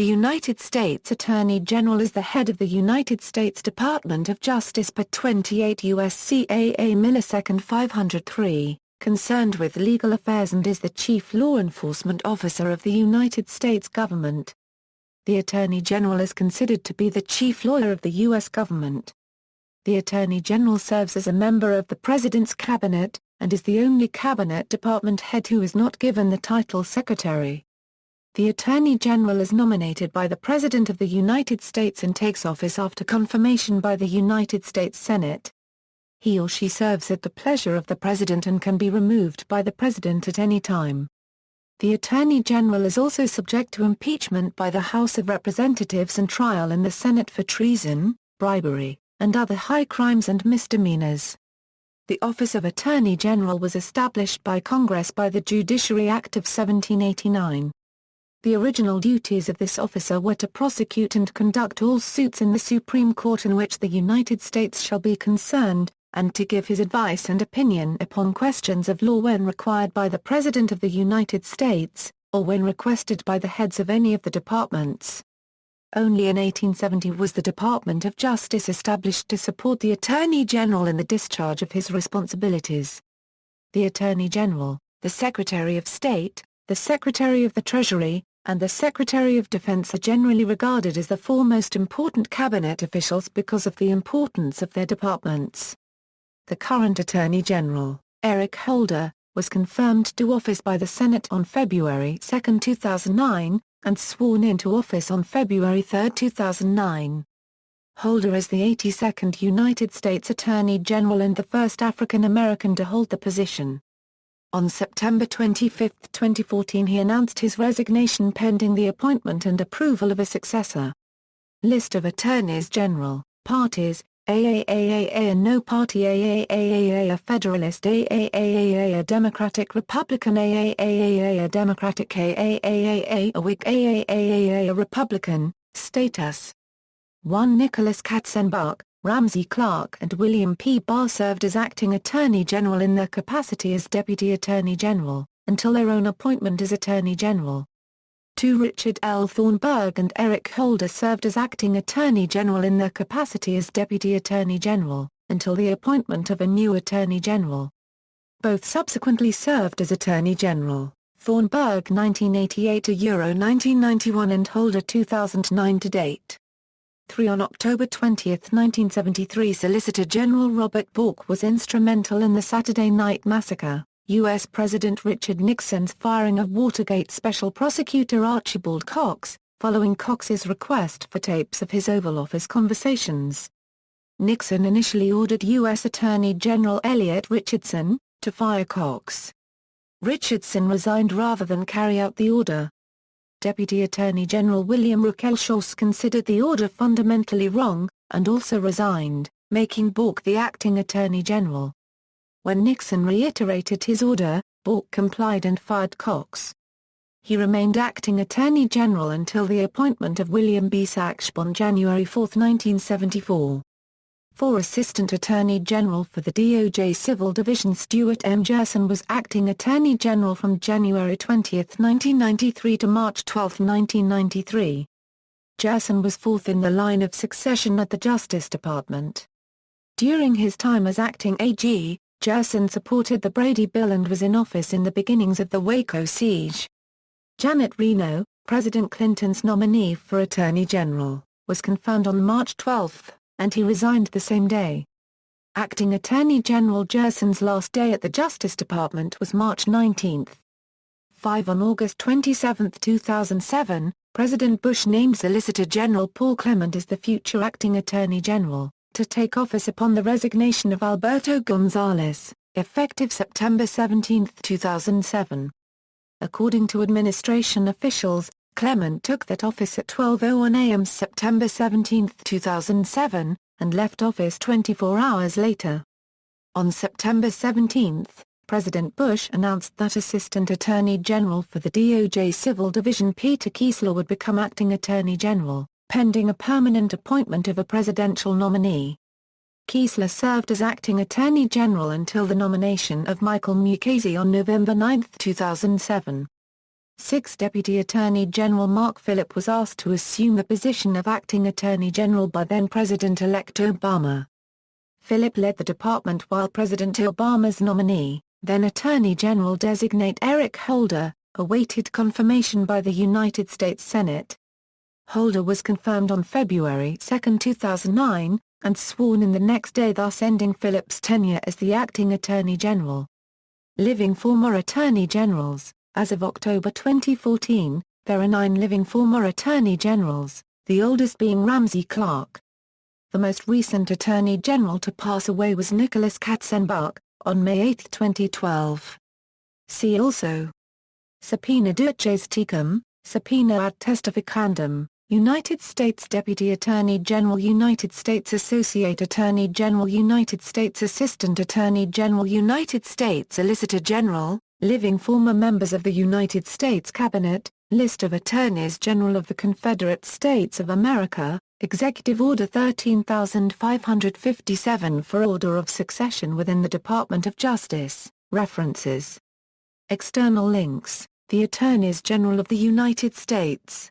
The United States Attorney General is the head of the United States Department of Justice per 28 U.S.C. AA millisecond 503, concerned with legal affairs and is the chief law enforcement officer of the United States government. The Attorney General is considered to be the chief lawyer of the U.S. government. The Attorney General serves as a member of the President's Cabinet, and is the only Cabinet Department head who is not given the title Secretary. The Attorney General is nominated by the President of the United States and takes office after confirmation by the United States Senate. He or she serves at the pleasure of the President and can be removed by the President at any time. The Attorney General is also subject to impeachment by the House of Representatives and trial in the Senate for treason, bribery, and other high crimes and misdemeanors. The Office of Attorney General was established by Congress by the Judiciary Act of 1789. The original duties of this officer were to prosecute and conduct all suits in the Supreme Court in which the United States shall be concerned, and to give his advice and opinion upon questions of law when required by the President of the United States, or when requested by the heads of any of the departments. Only in 1870 was the Department of Justice established to support the Attorney General in the discharge of his responsibilities. The Attorney General, the Secretary of State, the Secretary of the Treasury, and the Secretary of Defense are generally regarded as the four most important cabinet officials because of the importance of their departments. The current Attorney General, Eric Holder, was confirmed to office by the Senate on February 2, 2009, and sworn into office on February 3, 2009. Holder is the 82nd United States Attorney General and the first African American to hold the position. On September 25, 2014 he announced his resignation pending the appointment and approval of a successor. List of Attorneys General, Parties, AAAA a No Party AAAA a Federalist AAAA a Democratic Republican AAAA a Democratic AAAA a Whig AAAA a Republican, Status 1 Nicholas Katzenbach, Ramsey Clark and William P. Barr served as acting Attorney General in their capacity as Deputy Attorney General, until their own appointment as Attorney General. 2 Richard L. Thornburg and Eric Holder served as acting Attorney General in their capacity as Deputy Attorney General, until the appointment of a new Attorney General. Both subsequently served as Attorney General, Thornburg 1988 to Euro 1991 and Holder 2009 to date. 3 On October 20, 1973 Solicitor General Robert Bork was instrumental in the Saturday Night Massacre, U.S. President Richard Nixon's firing of Watergate Special Prosecutor Archibald Cox, following Cox's request for tapes of his Oval Office conversations. Nixon initially ordered U.S. Attorney General Elliot Richardson to fire Cox. Richardson resigned rather than carry out the order. Deputy Attorney General William Ruckelshaus considered the order fundamentally wrong, and also resigned, making Bork the acting Attorney General. When Nixon reiterated his order, Bork complied and fired Cox. He remained acting Attorney General until the appointment of William B. Sachs on January 4, 1974. 4 Assistant Attorney General for the DOJ Civil Division Stuart M. Gerson was acting Attorney General from January 20, 1993 to March 12, 1993. Gerson was 4th in the line of succession at the Justice Department. During his time as acting AG, Gerson supported the Brady Bill and was in office in the beginnings of the Waco siege. Janet Reno, President Clinton's nominee for Attorney General, was confirmed on March 12, and he resigned the same day. Acting Attorney General Gerson's last day at the Justice Department was March 19. 5 On August 27, 2007, President Bush named Solicitor General Paul Clement as the future acting Attorney General, to take office upon the resignation of Alberto Gonzales, effective September 17, 2007. According to administration officials, Clement took that office at 12:01 a.m. September 17, 2007, and left office 24 hours later. On September 17, President Bush announced that Assistant Attorney General for the DOJ Civil Division Peter Kiesler would become acting Attorney General, pending a permanent appointment of a presidential nominee. Kiesler served as acting Attorney General until the nomination of Michael Mukasey on November 9, 2007. 6. Deputy Attorney General Mark Phillip was asked to assume the position of Acting Attorney General by then-President-elect Obama. Phillip led the department while President Obama's nominee, then Attorney General-designate Eric Holder, awaited confirmation by the United States Senate. Holder was confirmed on February 2, 2009, and sworn in the next day, thus ending Phillip's tenure as the Acting Attorney General. Living former Attorney Generals. As of October 2014, there are 9 living former Attorney Generals, the oldest being Ramsey Clark. The most recent Attorney General to pass away was Nicholas Katzenbach, on May 8, 2012. See also: Subpoena duces tecum, Subpoena ad testificandum, United States Deputy Attorney General, United States Associate Attorney General, United States Assistant Attorney General, United States Solicitor General, living former members of the United States Cabinet, List of Attorneys General of the Confederate States of America, Executive Order 13557 for order of succession within the Department of Justice. References. External links: The Attorneys General of the United States.